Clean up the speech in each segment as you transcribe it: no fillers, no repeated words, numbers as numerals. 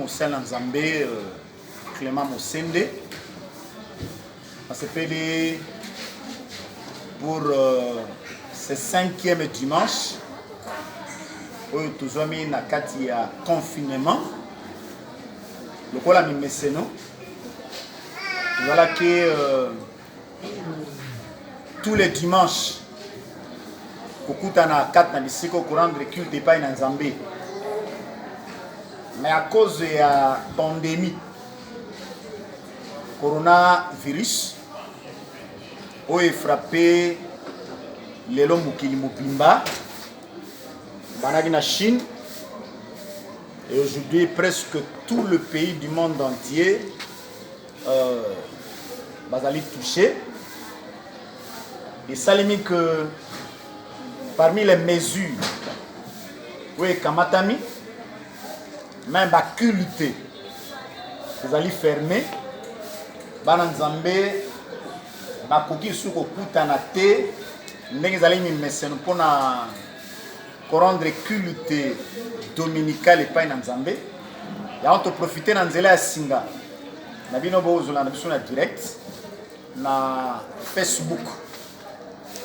Moussel Nzambé, Clément Moussende. On s'appelle pour ce 5e dimanche où nous avons mis na kati ya confinement. Le quoi la mimeseno. Voilà que tous les dimanches, kukuta na 4 na bisiko pour rendre culte et pas na Nzambé. Mais à cause de la pandémie, coronavirus, où est frappé les lombes qui mopimba, banagi na Chine, et aujourd'hui presque tout le pays du monde entier bazali touché. Et ça limite que parmi les mesures, oui, Kamatami, même la culte, vous allez fermer, Bananzambe, Bakoki Suko Kutanate, vous allez me mettre pour rendre culte dominical et pas en Nzambe. Et on te profiter dans Nzela Singa. Nabino Bozola na direct na Facebook.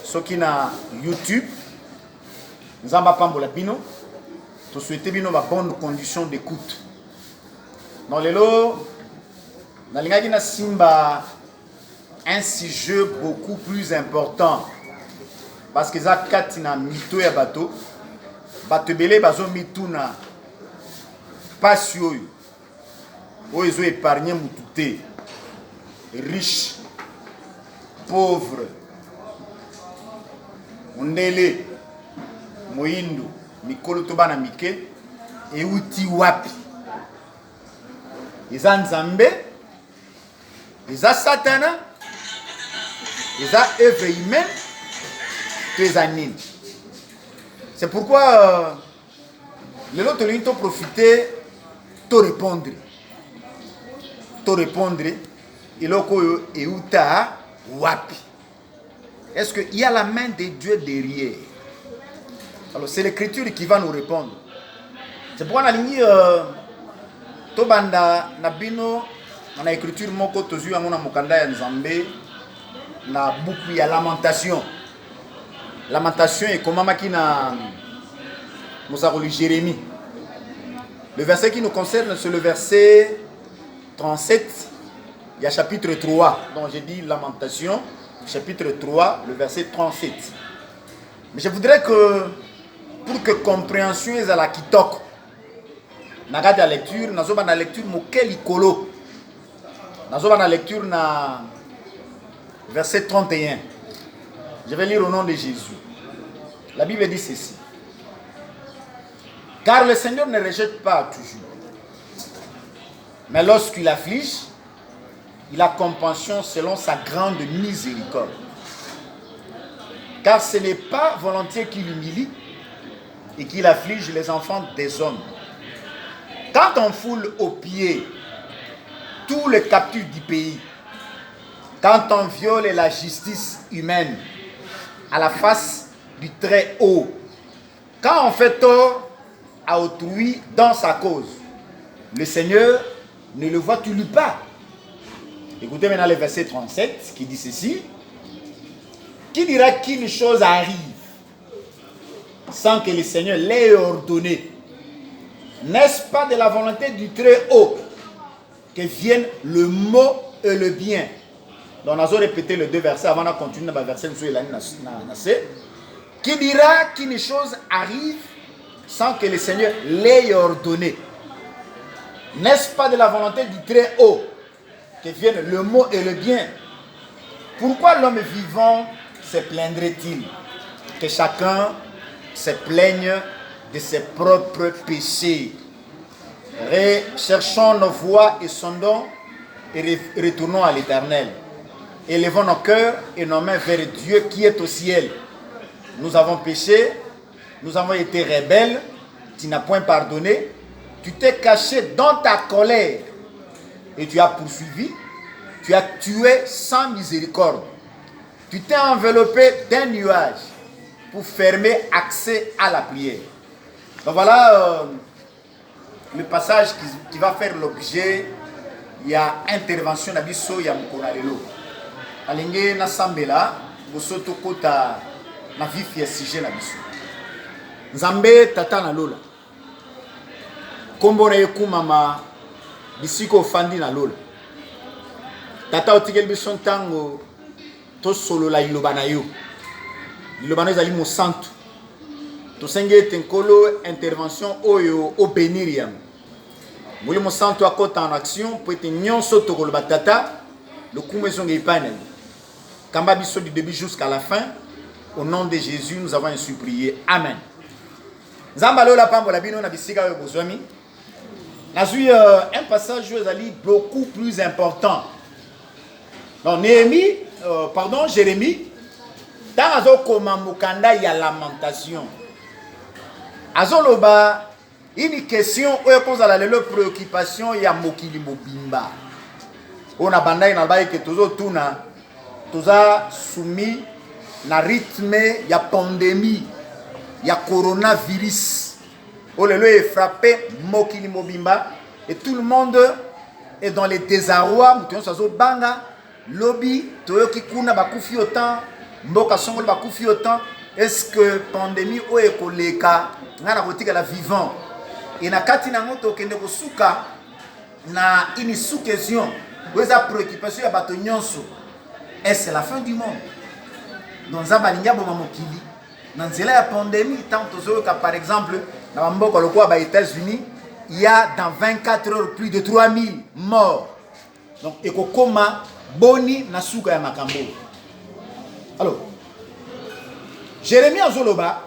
Ce qui na YouTube, Nzamba Pambola Bino. Te souhaiter bino ba bonne condition d'écoute. Dans les lots, na lingaki na simba un sujet beaucoup plus important parce que ça katina mito ya bato batebele bazo mituna pasi oyo oyo ezo épargner mututé riche pauvre ondele moyindo mikolo to bana mike euti wapi eza Nzambe eza Satana eza œuvre humaine eza nini. C'est pourquoi les autres ont profité de répondre et loko euta wapi. Est-ce qu'il y a la main de Dieu derrière? Alors c'est l'écriture qui va nous répondre. C'est pourquoi on a dit Tobanda Nabino, on a écriture moko tozu amona mokanda ya Nzambe na beaucoup ya lamentation. Lamentation est comme Makina Moussaroli Jérémie. Le verset qui nous concerne, c'est le verset 37, il y a chapitre 3. Donc j'ai dit lamentation, chapitre 3, le verset 37. Mais je voudrais que, pour que compréhension est à la kitok, naga la lecture, nazoba na lecture mokel ikolo. Nazoba na lecture na verset 31. Je vais lire au nom de Jésus. La Bible dit ceci. Car le Seigneur ne rejette pas toujours. Mais lorsqu'il afflige, il a compassion selon sa grande miséricorde. Car ce n'est pas volontiers qu'il humilie et qu'il afflige les enfants des hommes. Quand on foule aux pieds tous les captifs du pays, quand on viole la justice humaine à la face du très haut, quand on fait tort à autrui dans sa cause, le Seigneur ne le voit-il pas? Écoutez maintenant le verset 37 qui dit ceci. Qui dira qu'une chose arrive sans que le Seigneur l'ait ordonné? N'est-ce pas de la volonté du très haut que viennent le mot et le bien? Donc, on a répété les deux versets avant de continuer dans le verset. Qui dira qu'une chose arrive sans que le Seigneur l'ait ordonné? N'est-ce pas de la volonté du très haut que viennent le mot et le bien? Pourquoi l'homme vivant se plaindrait-il? Que chacun se plaigne de ses propres péchés. Recherchons nos voies et sondons et retournons à l'Éternel. Élevons nos cœurs et nos mains vers Dieu qui est au ciel. Nous avons péché, nous avons été rebelles, tu n'as point pardonné, tu t'es caché dans ta colère et tu as poursuivi, tu as tué sans miséricorde. Tu t'es enveloppé d'un nuage pour fermer accès à la prière. Donc voilà le passage qui va faire l'objet, il y a intervention d'Abisso, il y a Mkonalelo. Alenge na sambela, bosoto kota na vif ya sujet d'Abisso. Nzambe tata na lola. Kombo na yeku mama bisiko fandi na lola. Tata otikeli biso ntango to solo la iloba na yo. Iloba na ezali mo santo. To senge tenkolo intervention oyo o bénir yam. Muli mo santo akota en action pour être nyonso to koloba tata le kumezo ngepana. Kamba biso du début jusqu'à la fin. Au nom de Jésus, nous avons ainsi prié. Amen. Nzamba lola pambola bino na bisika yo bozwami. Nazui un passage ezali beaucoup plus important. Donc Jérémie, dans azo koma mukanda ya lamentation. Azoloba une question oyo kozala lelo préoccupation ya mokili mobimba. On a bandai na baye ke tozo tuna toza soumis na rythme ya pandémie ya coronavirus. Oh lelo est frappé mokili mobimba et tout le monde est dans les désarrois. Mutuyo sazo banga lobby toyoki kuna bakufi autant mboka songolo bakufi autant. Est-ce que pandémie o ekoleka ngana kotika la vivant et na kati na ngoto kende kosuka na une sous-question oza préoccupation ya bato nyonso. Est-ce la fin du monde? Dans Zabalinga boma mokili dans nzela ya pandémie tant tozoka par exemple na mboka lokwa ba États-Unis il y a dans 24 heures plus de 3000 morts. Donc ekokoma boni na suka ya makambo. Alors Jérémie Azoloba,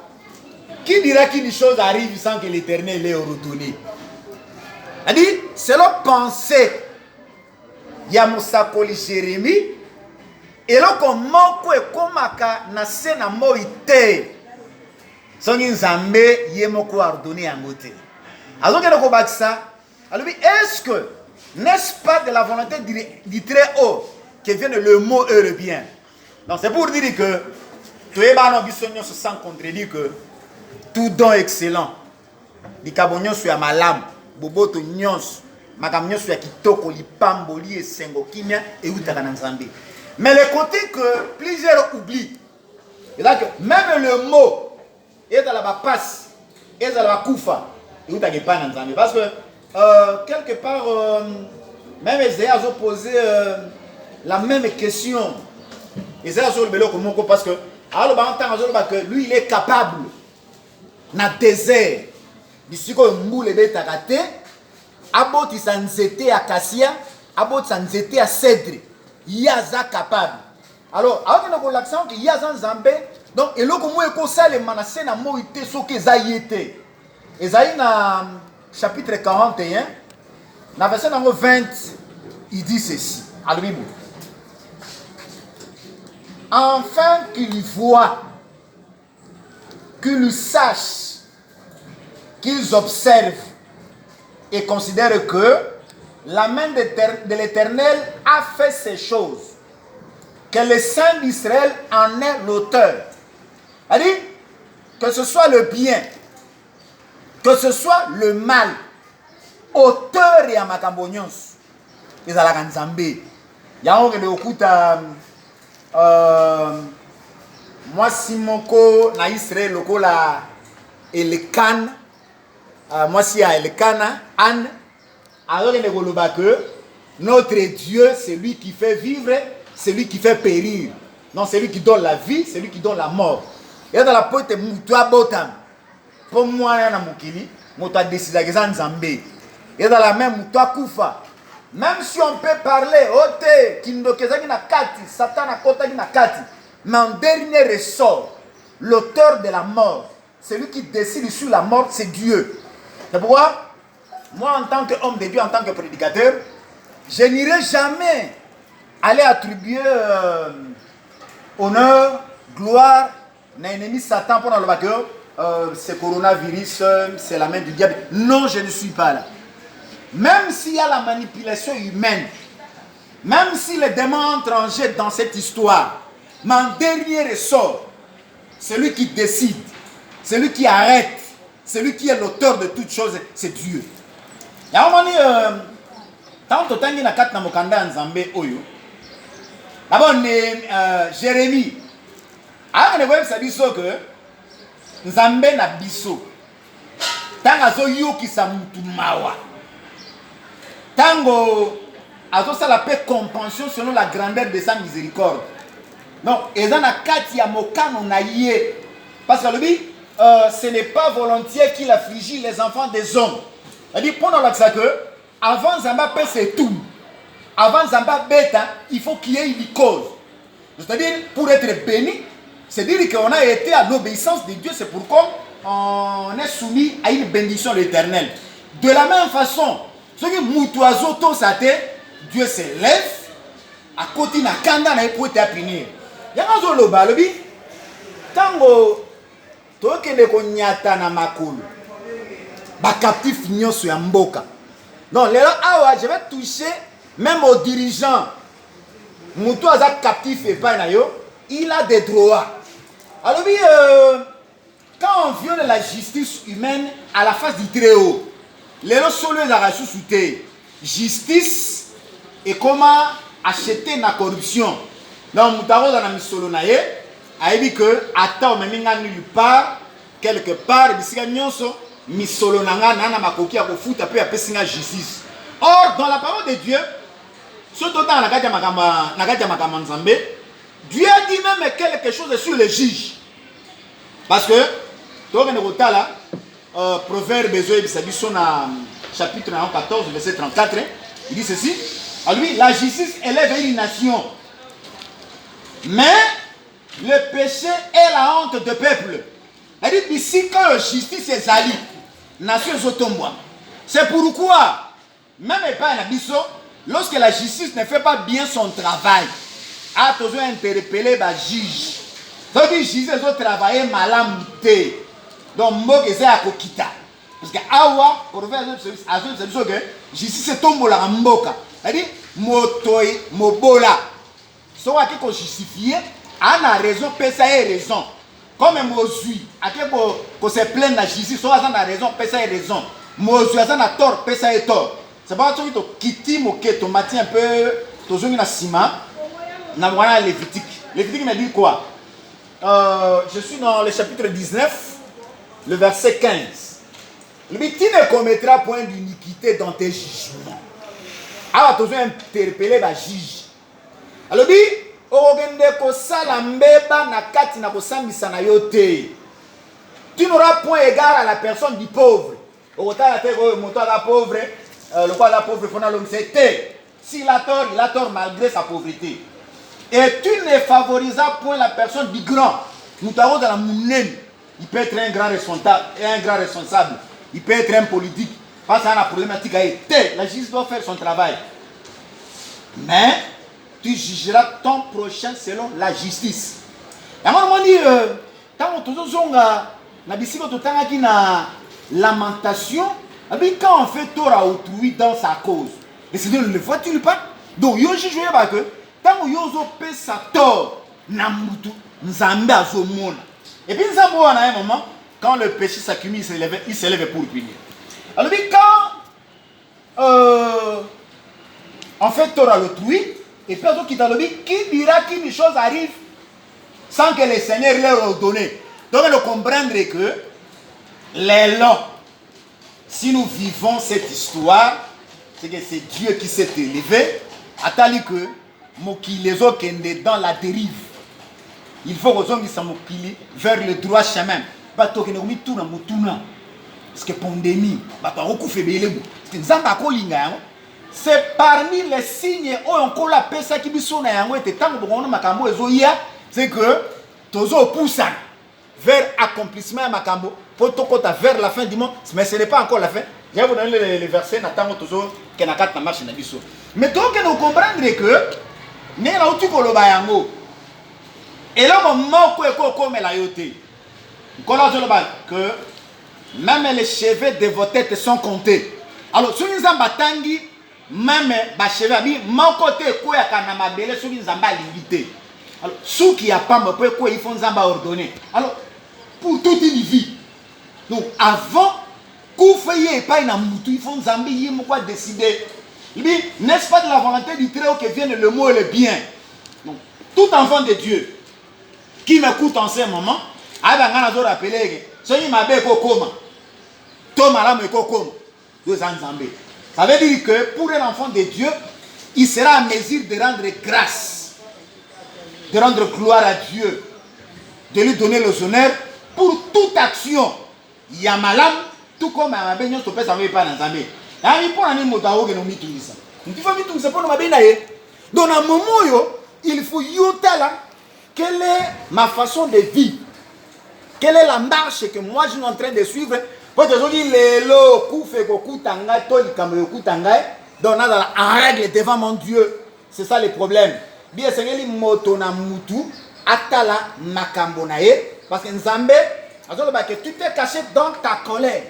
qui dira qu'une chose arrive sans que l'Éternel l'ait retourné? Il dit, selon pensée, il y a Moussakoli Jérémie, et là, comme Moko et Komaka, na sena moite, son Nzambe, Yemoko a ordonné en côté. Alors, est-ce que, n'est-ce pas de la volonté du très haut, que vient le mot européen? Donc, c'est pour dire que, tu es sans contredire que tout don excellent. Di kabonyo su ya malam, boboto nyons, makamnyo su ya kitoko li pamboli et sengo kimia et utaka na Nzambe. Mais le côté que plusieurs oublient, c'est-à-dire que même le mot est dans la passe, est dans la koufa, et utaka pas na Nzambe. Parce que quelque part, même Esaïe a posé la même question. Esaïe a posé le parce que alors, que lui, il est capable, dans le désert, bisiko mboule betakate, aboti sanzete acacia, aboti sanzete à cèdre, yaza capable. Alors, avant de l'accent que yaza nzambe, donc et là comment est ça les manasé na moïté so que zaïete. Esaïe na chapitre 41, na verset numéro 20, il dit ceci. Alors, enfin qu'ils voient, qu'ils sachent, qu'ils observent et considèrent que la main de l'Éternel a fait ces choses, que le Saint d'Israël en est l'auteur. C'est-à-dire que ce soit le bien, que ce soit le mal, auteur et amakambonyons, ils ont la Nzambe. Il y a un okuta. Moi Simoko na Israël lokola Elkan moi si à Elkana Anne alors il est que notre Dieu c'est lui qui fait vivre, c'est lui qui fait périr. Non, c'est lui qui donne la vie, c'est lui qui donne la mort. Et dans la pointe mutua botam pour moi na mokili moto décide que ça Nzambe. Et dans la même mutua kufa. Même si on peut parler, ote, kindokezaki na kati, Satan a kotaki na kati, mais en dernier ressort, l'auteur de la mort, celui qui décide sur la mort, c'est Dieu. C'est pourquoi, moi en tant qu'homme de Dieu, en tant que prédicateur, je n'irai jamais aller attribuer honneur, gloire, à l'ennemi Satan pour le vainqueur, ce coronavirus, c'est la main du diable. Non, je ne suis pas là. Même s'il y a la manipulation humaine, même si les démons entrent en jeu dans cette histoire, mais en dernier ressort, celui qui décide, celui qui arrête, celui qui est l'auteur de toutes choses, c'est Dieu. Ya omoni tant totangi na kat na mokanda nzambe oyo. D'abord Jérémie. Ah ne voyez ça biso que nzambe na biso. Tant azo yoki sa mutu mawa. Tango azo ça la paix compassion selon la grandeur de sa miséricorde. Donc eza na kati ya mokano na ye. Parce que lui ce n'est pas volontiers qu'il affligit les enfants des hommes. C'est-à-dire pendant ça que avant Zamba paix c'est tout. Avant Zamba bêta, il faut qu'il y ait une cause. C'est-à-dire, pour être béni, c'est dire qu'on a été à l'obéissance de Dieu, c'est pourquoi on est soumis à une bénédiction de l'Éternel. De la même façon, ceux qui moutoiseau tout ça, Dieu se lève, à côté de kanda na pour te punir. Yangazo loba lobi, tango tokende ko nyata na makulu. Ba captif nyonso ya mboka. Donc là, je vais toucher même aux dirigeants. Moutou aza captif et pas nayo, il a des droits. Alors oui, quand on viole la justice humaine à la face du très haut, les solo la ressources justice et comment acheter la corruption. Donc moutaro dans la misolo naye, a dit que ata o meminga nulle part, quelque part, bisika nyonso misolo nanga nana makoki a kofuta pe apesinga justice. Or dans la parole de Dieu, surtout dans la Nzambe, Dieu a dit même quelque chose sur les juges. Parce que, Proverbe chapitre 14, verset 34, il dit ceci. À lui, la justice élève une nation. Mais le péché est la honte de peuple. Il dit ici, quand la justice est zali, nation zotomboa. C'est pourquoi, même pas la biso, lorsque la justice ne fait pas bien son travail, a besoin d'interpeller le juge. Donc, le juge doit travailler malam te. Donc, moi, je suis à Kokita. Parce que, awa, pour faire que justice est tombé la mboka. C'est-à-dire, motoi, mobola. Soit qui qu'on justifie, a raison, pesa a raison. Comme Mozui, à qui qu'on se plaint la justice, soit a raison, pesa a raison. Mozui a tort, pesa a tort. C'est pas tout qui quitte mon quai, ton matin un peu, ton zone na ciment, na voilà Lévitique. Lévitique m'a dit quoi? Je suis dans le chapitre 19, le verset 15. Le but, tu ne commettras point d'iniquité dans tes jugements. Alors, tu dois interpeller le juge. Alors, le but, tu n'auras point égard à la personne du pauvre. Le quoi la pauvre c'était s'il a tort malgré sa pauvreté. Et tu ne favoriseras point la personne du grand. Nous t'avons dans la mounène. Il peut être un grand responsable. Il peut être un politique. Face à la problématique, la justice doit faire son travail. Mais tu jugeras ton prochain selon la justice. Et moi, je dis, quand lamentation, quand on fait tort à autrui dans sa cause, mais c'est de le vois-tu pas? Donc, yo juge pas que tant que yo fait sa tort, na mutu nzambe azomona. Et puis nzambe à un moment, quand le péché s'accumule, il s'élève pour punir. Alors quand on fait tort à l'autrui, et puis qui dira qu'une chose arrive sans que le Seigneur leur ait donné. Donc, il faut comprendre que les longs, si nous vivons cette histoire, c'est que c'est Dieu qui s'est élevé, à tel que les autres qui sont dans la dérive. Il faut que les hommes soient vers le droit chemin. Parce que pandémie, c'est parmi les signes où on colle la paix qui sont c'est que Tozo pousse vers accomplissement à Makambo, vers la fin du monde, mais ce n'est pas encore la fin. Je vais vous donner les versets, Nathan Tozo, qui n'a pas marché dans l'histoire. Mais donc, nous comprendre que, nous avons tout le bayango. Et là, on m'a comme la yoté. Que même les cheveux de vos têtes sont comptés. Alors, si nous avons batangi, même les cheveux, mon côté, quoi, quand on a belé, si nous avons limité. Alors, ceux qui n'ont pas quoi, ils font zamba ordonné. Alors, pour toute une vie. Donc, avant Koufeye pas une amoutou, il faut Nzambi yim quoi décider. Il dit, n'est-ce pas de la volonté du Très-Haut que vienne le mot et le bien? Donc, tout enfant de Dieu qui m'écoute en ce moment, ça veut dire que pour un enfant de Dieu, il sera à mesure de rendre grâce, de rendre gloire à Dieu, de lui donner les honneurs pour toute action. Il y a malam, tout comme un bénion se pèse avec pas dans Zambé. Donc, à un moment, il faut yotala. Quelle est ma façon de vivre? Quelle est la marche que moi je suis en train de suivre? Parce que je dis, donc, en règle devant mon Dieu. C'est ça le problème. Bien, c'est que moto na mutu atala makambonaye parce que Nzambe, que tu t'es caché dans ta colère.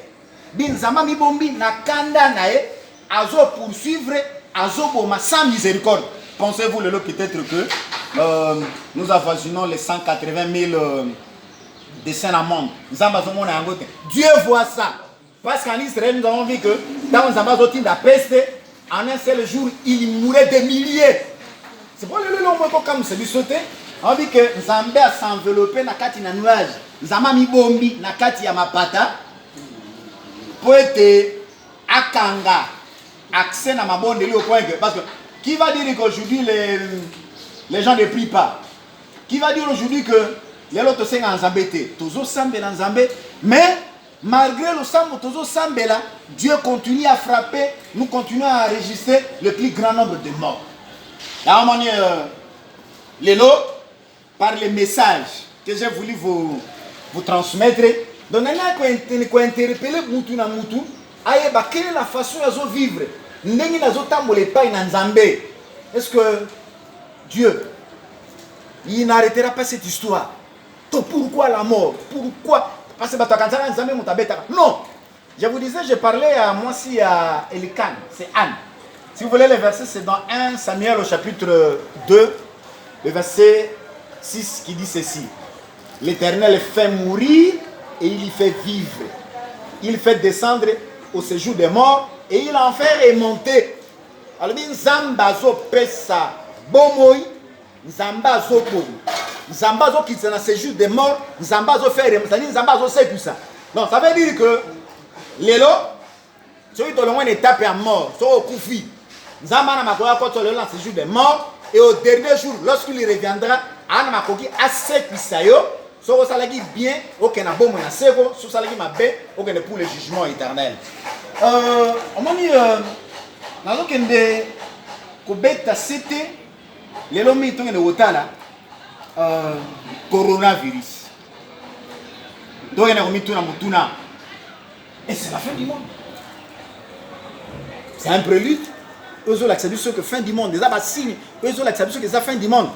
Bien, Nzamba mi bombi na kanda nae azo poursuivre azo boma sans miséricorde. Pensez-vous le lot peut-être que nous avoisinons les 180 000 décès dans le monde. Dieu voit ça. Parce qu'en Israël, nous avons vu que dans Nzamba zotin da peste, en un seul jour, il mourait des milliers. C'est pour le long comme c'est du sauté. On dit que Nzambe a s'enveloppé na kati na nuage. Nzamba mi bombi na kati ya mapata. Pour être akanga accès na mabonde li au point que parce que qui va dire qu'aujourd'hui les gens ne prient pas? Qui va dire aujourd'hui que les autres sont en Zambé? Tozo sambe en Zambé, mais malgré le sambe tozo sambe là, Dieu continue à frapper, nous continuons à enregistrer le plus grand nombre de morts. Là, on les lots par les messages que j'ai voulu vous transmettre. Donc, on a interpellé Moutou na Moutou. Quelle est la façon de vivre? Est-ce que Dieu, il n'arrêtera pas cette histoire? Pourquoi la mort? Pourquoi? Parce que non. Je vous disais, je parlais à moi aussi à Elikan, c'est Anne. Si vous voulez les versets, c'est dans 1 Samuel au chapitre 2, le verset 6 qui dit ceci. L'Éternel fait mourir et il fait vivre. Il fait descendre au séjour des morts et il en fait remonter. Alors, Nzambazo pesa bomoy, Nzambazo bomoy. Nzambazo qui est dans le séjour des morts, Nzambazo fait remonter. Nzambazo c'est tout ça. Donc, ça veut dire que les lots, celui qui est une étape à mort, sont au koufi. Nzambana makoya quand on est dans le séjour des morts et au dernier jour, lorsqu'il reviendra, Anna makoki assez puissayo. Si vous avez bien, aucun bon mon asego, si vous avez ma bé, aucun pour le jugement éternel. On m'a dit, dans le cas de Kobeta c'était les lois qui sont dans le coronavirus. Donc il y a un mytho na et c'est la fin du monde. C'est un prélude. Eux ont l'accepté ce que fin du monde. Des signes. Eux ont l'accepté que c'est la fin du monde.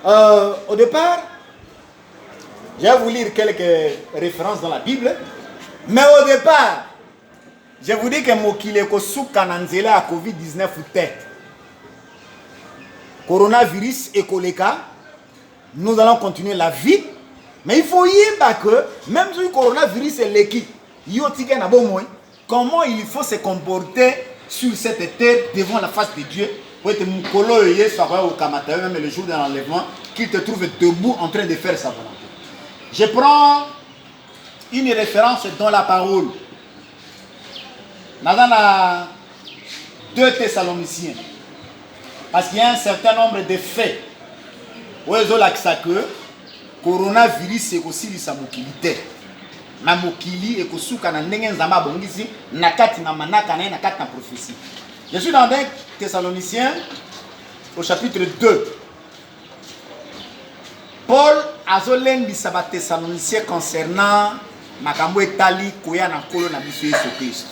Au départ. Je vais vous lire quelques références dans la Bible. Mais au départ, je vous dis que Mokile Kosuka Nanzela à Covid-19 ou tête. Coronavirus et Koleka, nous allons continuer la vie. Mais il faut y aller que, même si le coronavirus est l'équipe, comment il faut se comporter sur cette terre devant la face de Dieu pour être Mukolo et au Kamata, même le jour de l'enlèvement, qu'il te trouve debout en train de faire sa volonté. Je prends une référence dans la parole. Dans la 2 Thessaloniciens. Parce qu'il y a un certain nombre de faits. Où ils ont l'accès que coronavirus c'est aussi la mokilité. Ma mokili et que souka na ndenge nzamba bongisi na kati na manaka na kati na prophétie. Je suis dans 2 Thessaloniciens au chapitre 2. Paul a zolendi saba Thessaloniciens concernant makambo etali koya na kolo na biso Yesu Christ.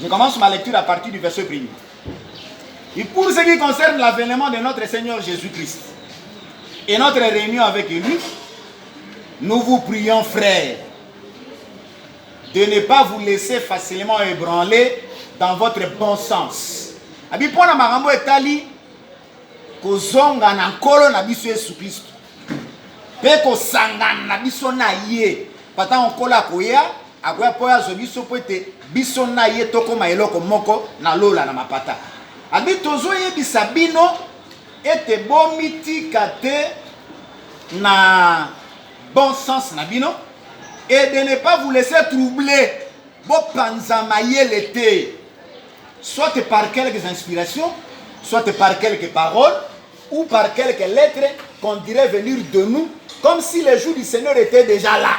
Je commence ma lecture à partir du verset 1er. Et pour ce qui concerne l'avènement de notre Seigneur Jésus-Christ et notre réunion avec lui, nous vous prions, frères, de ne pas vous laisser facilement ébranler dans votre bon sens. Abi pona makambo etali kozonga na kolo na biso Yesu Christ. Pe ko sangana na biso na ye. Pata onkola koya akoya po ya zo biso po ete biso na ye tokoma eloko moko na lola na mapata. Abi tozoyebisa bino ete bomitika te na bon sens na bino et de ne pas vous laisser troubler bopanzama yele te, soit par quelques inspirations, soit par quelques paroles ou par quelques lettres qu'on dirait venir de nous comme si le jour du Seigneur était déjà là.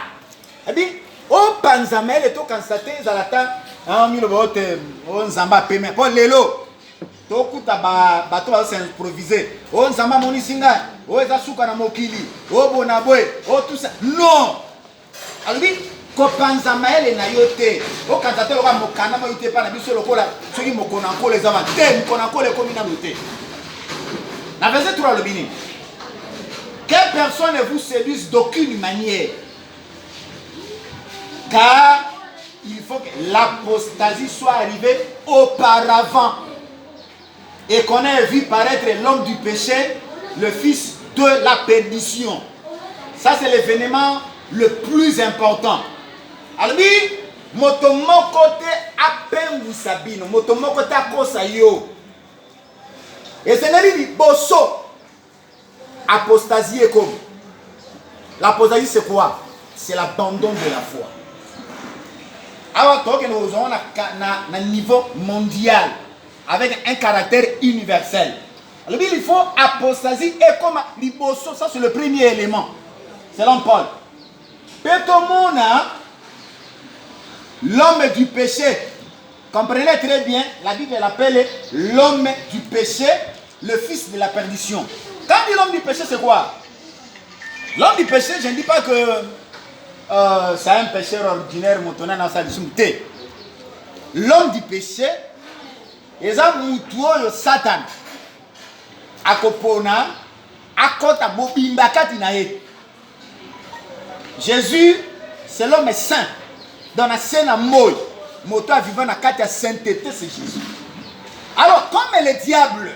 Eh bien, au panzama yele to constaté zalata mino bote on zamba peme po lelo to kuta bato ba s'improviser on zamba monisinga o eza suka na mokili o bona boy o tout ça non. Alors ko panzama yele na yote o constaté loka mokana ma yote pa na biso lokola soki mokona ko les avant te mokona ko le komina noté na verset 3 le bini que personne ne vous séduise d'aucune manière, car il faut que l'apostasie soit arrivée auparavant et qu'on ait vu paraître l'homme du péché, le fils de la perdition. Ça c'est l'événement le plus important. Alors motomoko te apengu sabino, motomoko te akosa yo. Et c'est là bosso. Apostasie est comme. L'apostasie c'est quoi? C'est l'abandon de la foi. Alors, nous avons un niveau mondial avec un caractère universel. Alors, il faut apostasie et comme liboso, ça c'est le premier élément. Selon Paul. Petomona, l'homme du péché. Comprenez très bien, la Bible l'appelle l'homme du péché, le fils de la perdition. Quand on dit l'homme du péché, c'est quoi? L'homme du péché, je ne dis pas que c'est un pécheur ordinaire, montonné dans sa disumité. L'homme du péché, c'est un moutou Satan. Akopona, akota bobimba katinae. Jésus, c'est l'homme saint. Dans la scène à Moïse, moto vivant dans la sainteté, c'est Jésus. Alors, comme le diable,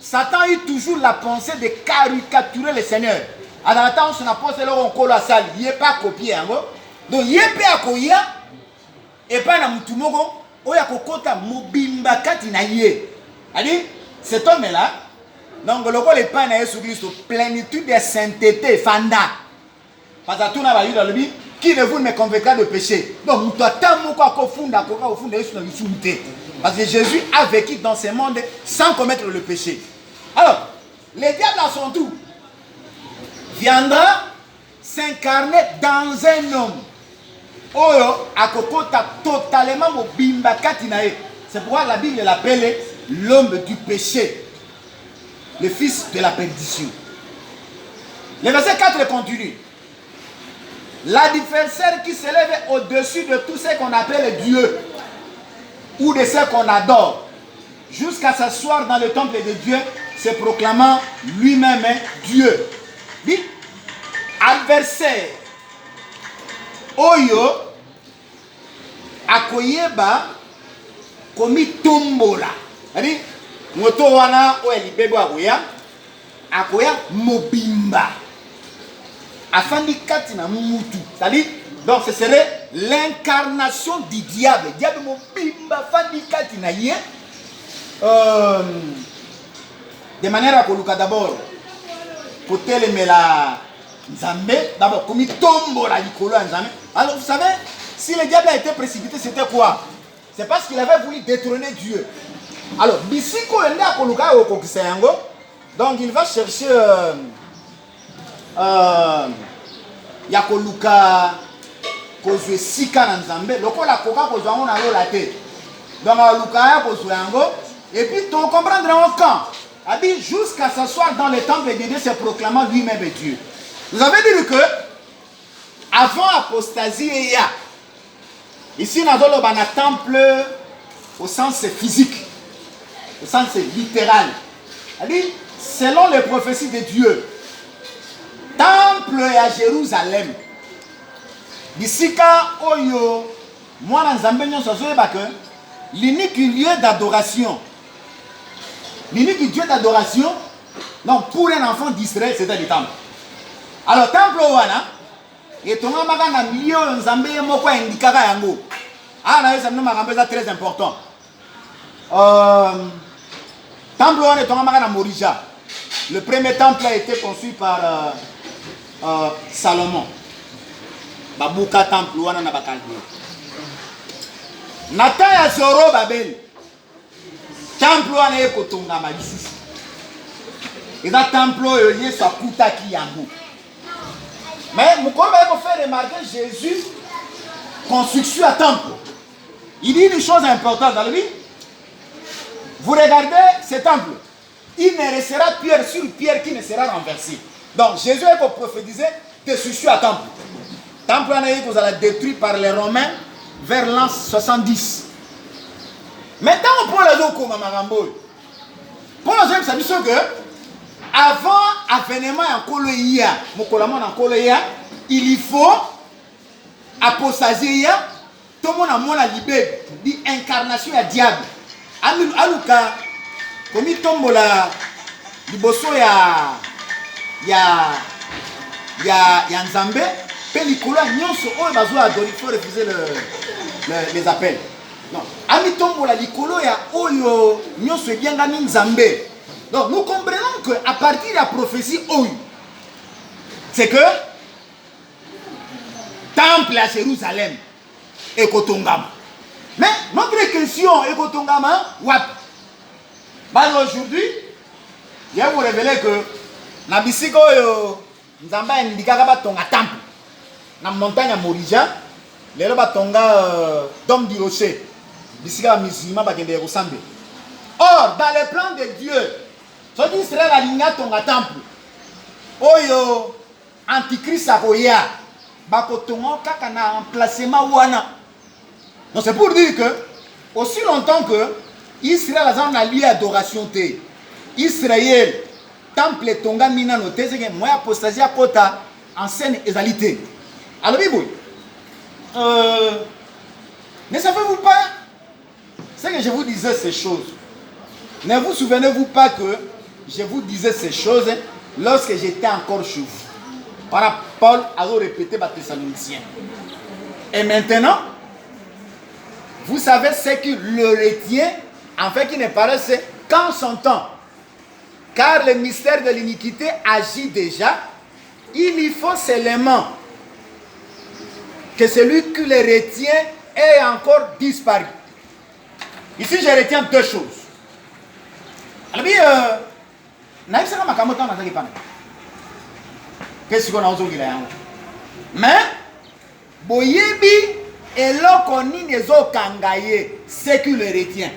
Satan a eu toujours la pensée de caricaturer le Seigneur. À la temps, son apôtre, on colle à ça, il n'est pas copié. Donc, il n'est pas copié. Et pas dans tout le monde, il y a kokota mobimba katina yé. C'est-à-dire, cet homme-là, donc, le rôle n'est pas dans Jésus-Christ, plénitude de sainteté, fanda. Parce que tout le monde a eu dans le Bible, qui de vous me convaincra de péché? Donc, nous doit au fond parce que Jésus a vécu dans ce monde sans commettre le péché. Alors, le diable à son tour viendra s'incarner dans un homme. Oyo akokota totalement mobimba katinae. C'est pourquoi la Bible l'appelle l'homme du péché, le fils de la perdition. Le verset 4 continue. L'adversaire qui s'élève au-dessus de tout ce qu'on appelle Dieu ou de ce qu'on adore, jusqu'à s'asseoir dans le temple de Dieu, se proclamant lui-même Dieu. Dit, adversaire, oyo, akoyeba, komi tombola. C'est-à-dire, moto wana, oye libebo akoya, akoya mobimba. Afandi katina mutu. C'est-à-dire, donc ce serait l'incarnation du diable. Diable mobimba fandi katina ye. De manière à koluka d'abord pour telemela Nzambe, d'abord comme il tombe la likolo Nzambe. Alors vous savez, si le diable a été précipité, c'était quoi? C'est parce qu'il avait voulu détrôner Dieu. Alors, bisiko ende a koluka okokisayango, donc il va chercher yakoluka kozwe sika na Nzambe, lokola koka kozwa ngo na lola te. Donc luka ya kozwe yango et puis tu comprendre en camp. Abi jusqu'à s'asseoir dans le temple de Dieu, se proclamant lui-même Dieu. Vous avez dit que avant apostasie il y a ici dans le temple au sens physique, au sens littéral. Abi selon les prophéties de Dieu, temple à Jérusalem. Bisika oyo moi dans Nzambe nyonso zoyeba que l'unique lieu d'adoration. L'unique Dieu d'adoration, donc pour un enfant distrait, c'était le temple. Alors, temple wana, Et ton maman a milieu en Zambie, moi quoi indicaka yango. Ah na ça nous m'a très important. Temple on est ton maman à Morija. Le premier temple a été construit par Salomon. Babuka temple wana na bakalbi. Natan ya Zoro Babel. Temple wana eko tonga malisusu. Et dans temple oyo sa kuta ki yango. Mais Mukomba il faut faire remarquer Jésus construction à temple. Il dit une chose importante dans le livre. Vous regardez ce temple. Il ne restera pierre sur pierre qui ne sera renversée. Donc Jésus est prophétisé destruction à temple. Temple vous allez détruit par les Romains vers l'an 70. Maintenant on prend les autres comme Marambo. Pour la ça dit que avant avènement en Koloïa, il faut apostasie, tout le monde a mon libéré, dit incarnation à diable. Aluka, comme il tombe là, il bosso ya Nzambe, pellicula, nyonso, oh, il faut refuser les appels. Non, ami tombe là, l'icolo ya oyo, nyonso bien gami Nzambe. Donc nous comprenons qu'à partir de la prophétie oyo, c'est que temple à Jérusalem est Kotongama. Mais notre question est Kotongama, wap. Aujourd'hui, je vais vous révéler que na bisiko yo Nzamba indika ba tonga temple na montagne à Morija, les ba tonga dôme du rocher. Bisika musulman ba kende ressemble. Or dans les plans de Dieu, ce qui serait la ligne tonga temple. Oyo antichrist akoya ba kotonga kaka na emplacement wana. Donc c'est pour dire que aussi longtemps que Israël a lieu d'adoration té. Israël temple tonga mina noté c'est que moi apostasie à kota en scène égalité. Alors biboui. Ne savez-vous pas c'est que je vous disais ces choses. Ne vous souvenez-vous pas que je vous disais ces choses lorsque j'étais encore chez vous. Voilà, Paul a répété par Thessaloniciens. Et maintenant, vous savez ce que le retient, en fait, qui ne paraisse qu'en son temps. Car le mystère de l'iniquité agit déjà. Il y faut seulement que celui qui le retient ait encore disparu. Ici, je retiens deux choses. Alors, qu'est-ce qu'on a aujourd'hui là? Mais, boyebi eloko nini ezokangaye ce qui le retient.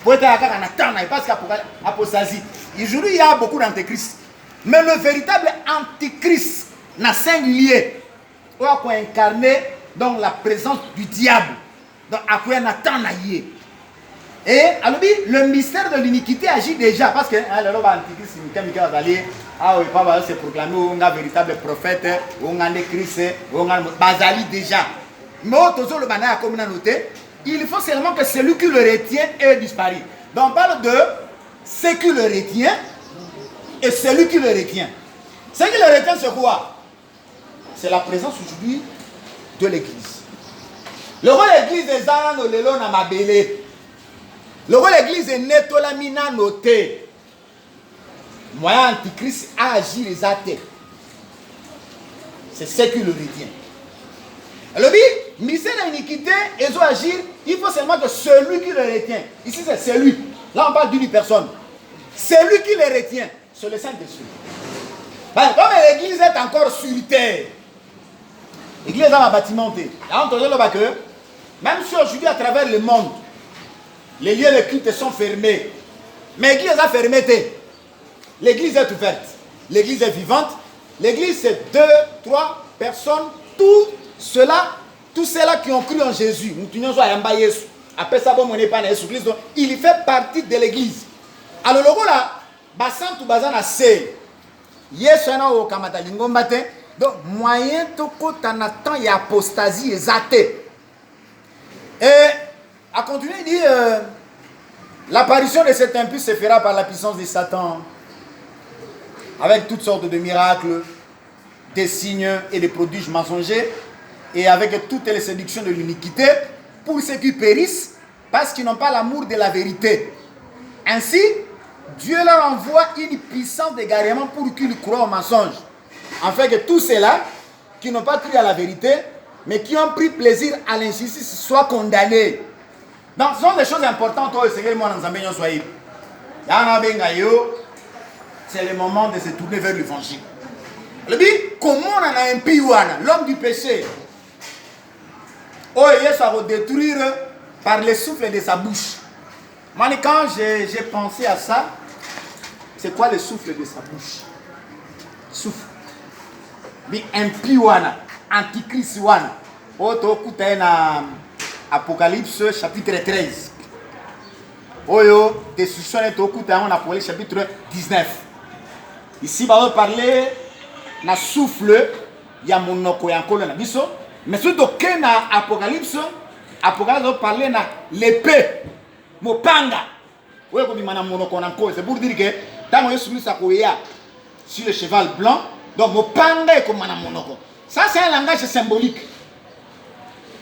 Parce qu'apostasie, aujourd'hui il y a beaucoup d'antéchrist. Mais le véritable antichrist n'a 5 liés. On a incarné donc la présence du diable. Donc à quoi on attend naïe. Et alors le mystère de l'iniquité agit déjà parce que l'antichrist c'est proclamé on a véritable prophète, on a des Christ, on a Bazali déjà. Mais comme on a noté, il faut seulement que celui qui le retient ait disparu. Donc on parle de ce qui le retient et celui qui le retient. Ce qui le retient c'est quoi? C'est la présence aujourd'hui de l'église. Le rôle de l'église est dans le lelo na mabele. Le rôle de l'église est net la mina noté. Moyen antichrist a agi les athées. C'est ce qui le retient. Alors, mystère de l'iniquité, ils ont agir, il faut seulement que celui qui le retient. Ici, c'est celui. Là, on parle d'une personne. Celui qui le retient, c'est le Saint-Esprit. Ben, comme l'église est encore sur terre, l'église est un bâtiment. Là, on entend que même si aujourd'hui, à travers le monde, les lieux de culte sont fermés, mais l'église a fermé. L'église est ouverte. L'église est vivante. L'église, c'est 2, 3 personnes, tous ceux-là qui ont cru en Jésus. Il fait partie de l'église. Alors, le là, Bassan tout bazan a sé. Yesana o kamata lingombate. Donc, moyen to kotanatan y apostasie exaté. Et, à continuer, il dit l'apparition de cet impie se fera par la puissance de Satan, avec toutes sortes de miracles, des signes et des prodiges mensongers, et avec toutes les séductions de l'iniquité, pour ceux qui périssent, parce qu'ils n'ont pas l'amour de la vérité. Ainsi, Dieu leur envoie une puissance d'égarement pour qu'ils croient au mensonge. Afin que tous ceux-là, qui n'ont pas cru à la vérité, mais qui ont pris plaisir à l'injustice, soient condamnés. Donc, ce sont des choses importantes. C'est le moment de se tourner vers l'évangile. Comment on a un piouana, l'homme du péché, il va détruire par le souffle de sa bouche. Moi, quand j'ai pensé à ça, c'est quoi le souffle de sa bouche? Souffle. Un piouana, antichrist wana. Dans Apocalypse chapitre 13. Oyo, destruction est au coup dans Apocalypse chapitre 19. Ici, on va parler na souffle, il y a monoko yankolo na biso. Mais surtout que na Apocalypse va parler na l'épée, mopanga. Oyo ko bimana monoko yankolo. C'est pour dire que tant on est sur le cheval blanc, donc mopanga est comme na monoko. Ça c'est un langage symbolique.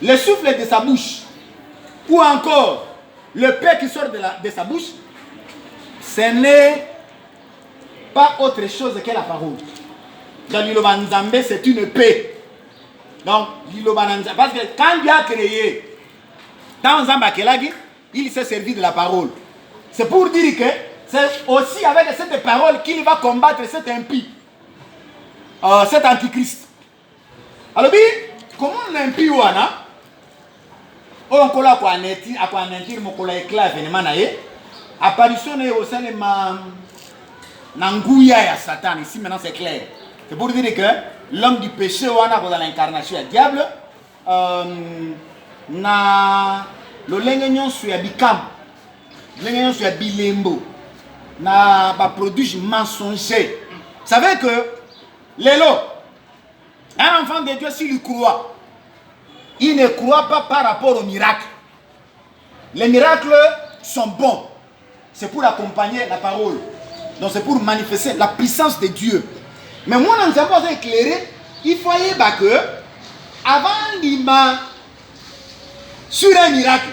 Le souffle de sa bouche, ou encore le paix qui sort de sa bouche, ce n'est pas autre chose que la parole. Dans l'Iloba Nzambe, c'est une paix. Donc, l'Iloba Nzambe, parce que quand Dieu a créé, dans Nzamba Kelagi, il s'est servi de la parole. C'est pour dire que c'est aussi avec cette parole qu'il va combattre cet impie, cet antichrist. Alors, comment l'impie wana? On kola ko anetir mo kola éclat événement na ye apparition au sein de Nanguya ya Satan. Ici maintenant c'est clair. C'est pour dire que l'homme du péché wana dans l'incarnation du diable na lo lengenyon su ya bikam lengenyon su ya bilembo na ba produit mensonger. Vous savez que Lélo, un enfant de Dieu s'il croit, il ne croit pas par rapport aux miracles. Les miracles sont bons. C'est pour accompagner la parole. Donc c'est pour manifester la puissance de Dieu. Mais moi, dans ce pas éclairé, il faut y avoir que, avant d'ima sur un miracle,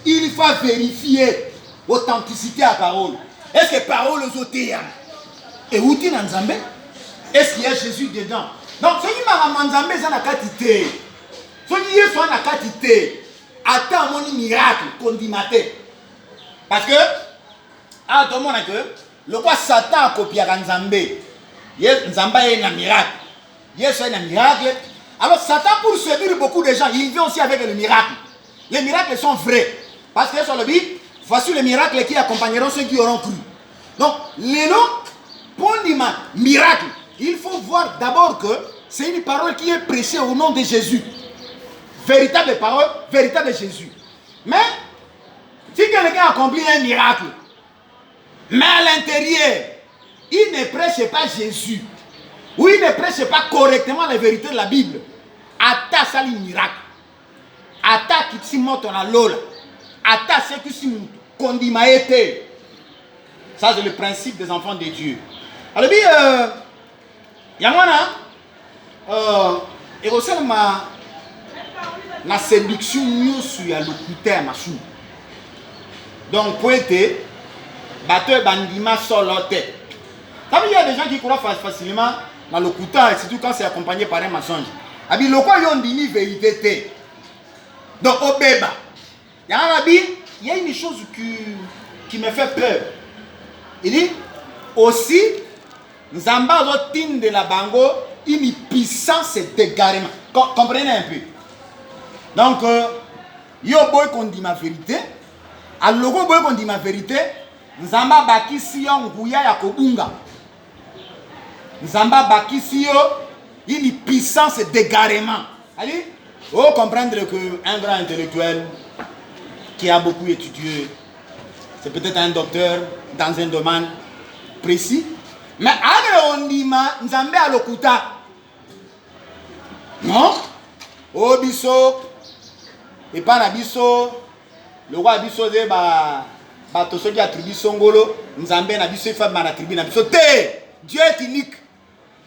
il faut vérifier l'authenticité de la parole. Est-ce que la parole est autéa? Et où est-il dans Zambé? Est-ce qu'il y a Jésus dedans? Donc, ce qui m'a Zambé, c'est la quantité. Ce qui est soit la quantité, attends mon miracle condimaté. Parce que, à tout le monde, le quoi Satan a copié à Nzambé. Nzamba est un miracle. Yes, c'est un miracle. Alors, Satan, pour séduire beaucoup de gens, il vient aussi avec le miracle. Les miracles sont vrais. Parce que sur le Bible, voici les miracles qui accompagneront ceux qui auront cru. Donc, les noms, pour dire miracle, il faut voir d'abord que c'est une parole qui est prêchée au nom de Jésus. Véritable parole, véritable Jésus. Mais, si quelqu'un accomplit un miracle, mais à l'intérieur, il ne prêche pas Jésus, ou il ne prêche pas correctement la vérité de la Bible, atta sali miracle, atta qui s'y monte la lola, atta ce qui s'y condimaete. Ça, c'est le principe des enfants de Dieu. Alors, il y a et aussi la séduction sur le côté machin. Donc, pour être batteur bandima soloté. Ça veut dire qu'il y a des gens qui croient facilement dans le côté, surtout quand c'est accompagné par un mensonge. Abi le quoi yon dini vérité. Donc, au béba. Il y a une chose qui me fait peur. Il dit aussi, Nzamba routine de la bango, une puissance d'égarement. Comprenez un peu. Donc, yo boy qu'on dit ma vérité. Alors, boy qu'on dit ma vérité. Nzamba bakisi yo nguya ya kobunga. Nzamba bakisi yo une puissance d'égarement. Allez, faut comprendre qu'un grand intellectuel qui a beaucoup étudié, c'est peut-être un docteur dans un domaine précis. Mais on dit Nzambe a lokuta. Non? Oh biso et pas na biso le roi biso de ba to soki attribu songolo Nzambe na biso fa na tribu na biso te. Dieu est unique.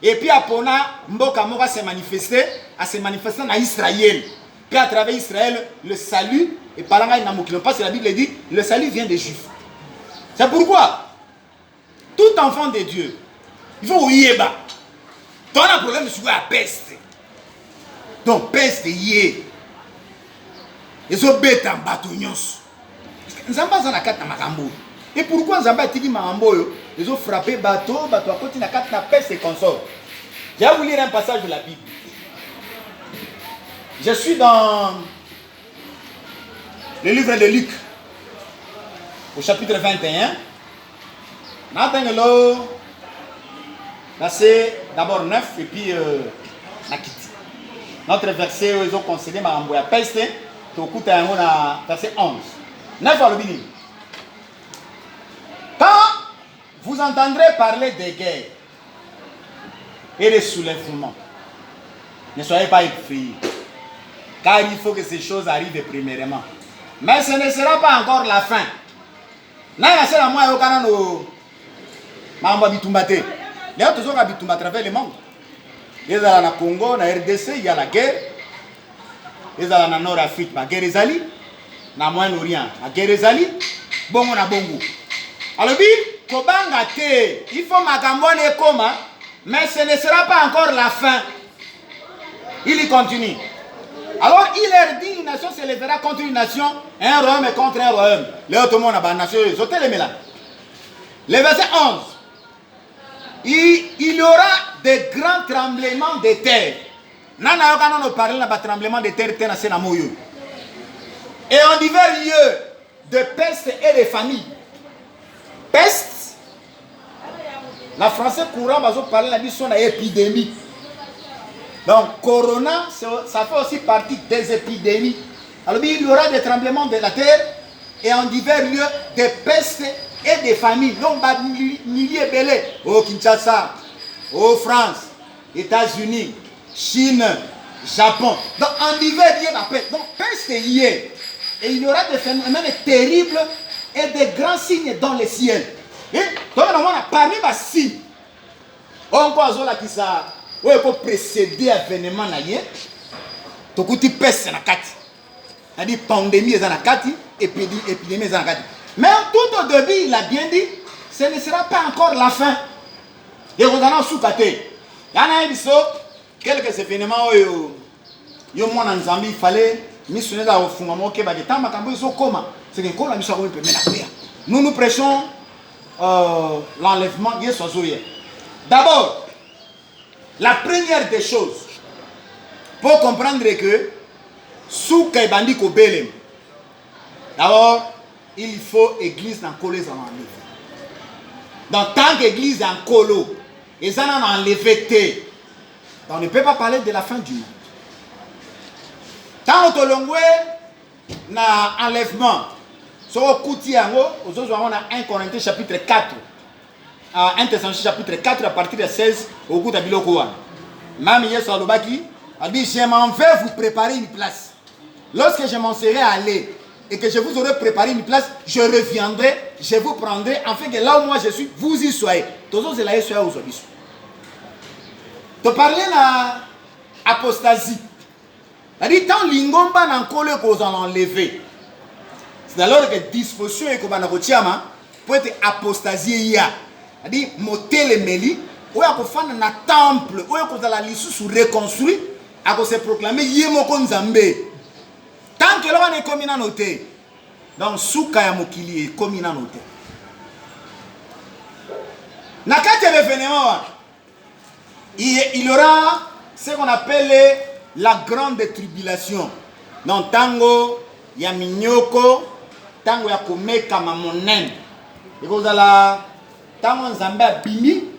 Et puis Apona, Mboka Moka s'est manifesté dans Israël. Puis à travers Israël, le salut, et par là, parce que la Bible dit, le salut vient des Juifs. C'est pourquoi, tout enfant de Dieu, il faut ouïeba. Tu as un problème sur la peste. Donc, peste, yé. Ils ont bête en bateau. Nous avons pas la carte dans Makambo. Et pourquoi nous avons dit Makambo? Ils ont frappé bateau à côté de la carte de la peste et consort. Je vais vous lire un passage de la Bible. Je suis dans le livre de Luc, au chapitre 21. C'est d'abord 9 et puis notre verset où ils ont concédé Maramboya peste, verset 11. 9 à l'obéni. Quand vous entendrez parler des guerres et des soulèvements, ne soyez pas effrayés, car il faut que ces choses arrivent premièrement. Mais ce ne sera pas encore la fin. Les autres ont habité à travers le monde. Ils sont dans le Congo, dans la RDC, il y a la guerre. Ils sont dans le Nord-Afrique, la guerre est allée. Dans le Moyen-Orient, la guerre est allée. Bongo na bongo. Alors, il faut Magambone Koma, mais ce ne sera pas encore la fin. Il y continue. Alors, il leur dit, une nation se lèvera contre une nation, un royaume contre un royaume. Les autres monde a nation, ils ont les là. Le verset 11. Il y aura des grands tremblements de terre. Nana nous parle de tremblement de terre, et en divers lieux de peste et de famine. Peste, la français courant va parler de la mission d'épidémie. Donc, Corona, ça fait aussi partie des épidémies. Alors, il y aura des tremblements de la terre et en divers lieux de peste et de famine. Donc, milliers belés au Kinshasa, au France, États-Unis, Chine, Japon. Donc, en divers lieux de peste. Donc, peste est liée. Et il y aura des phénomènes terribles et des grands signes dans le ciel. Et donc, on a parmi les signes. On voit qui ça. Il faut précéder l'événement. Il faut que peste na kati. C'est-à-dire pandémie est na kati, épidémie est na kati. Mais tout au début, il a bien dit, ce ne sera pas encore la fin. Et vous allez sous-cater. Il y en a quelques événements où il fallait missionner au fondement qui va de temps c'est que nous prêchons l'enlèvement de Yesu. D'abord, la première des choses, pour comprendre que sous Kaibandi Kobelem, d'abord, il faut église dans Kolo en enlevé. Donc, tant qu'église en Kolo, ils en ont enlevé. Donc, on ne peut pas parler de la fin du monde. Tant que l'on a enlèvement, sur le côté, on a 1 Corinthiens chapitre 4. 1 Thessaloniciens chapitre 4 à partir de 16 au goût de Bilokoan. Mami Yesu Alobaki a dit, je m'en vais vous préparer une place. Lorsque je m'en serai allé et que je vous aurai préparé une place, je reviendrai, je vous prendrai, afin que là où moi je suis, vous y soyez. Tous ces là soyez aujourd'hui. Tu parlais de l'apostasie. C'est-à-dire, tant l'ingomba n'a collé qu'on a enlevé. C'est alors que disposition est comme un rotiama pour être apostasie. C'est-à-dire, monter les mélis, où il y a un temple, où il y a la liste reconstruit, à se proclamer Yemoko Nzambe. Tant que l'on est commis à noter, donc Souka Yamokili est commis à noter. Dans quatre événements, il y aura ce qu'on appelle la grande tribulation. Donc, tango, Yaminyoko, tango Yakomeka Mamonen. Et vous allez, tango Nzambe Bimi.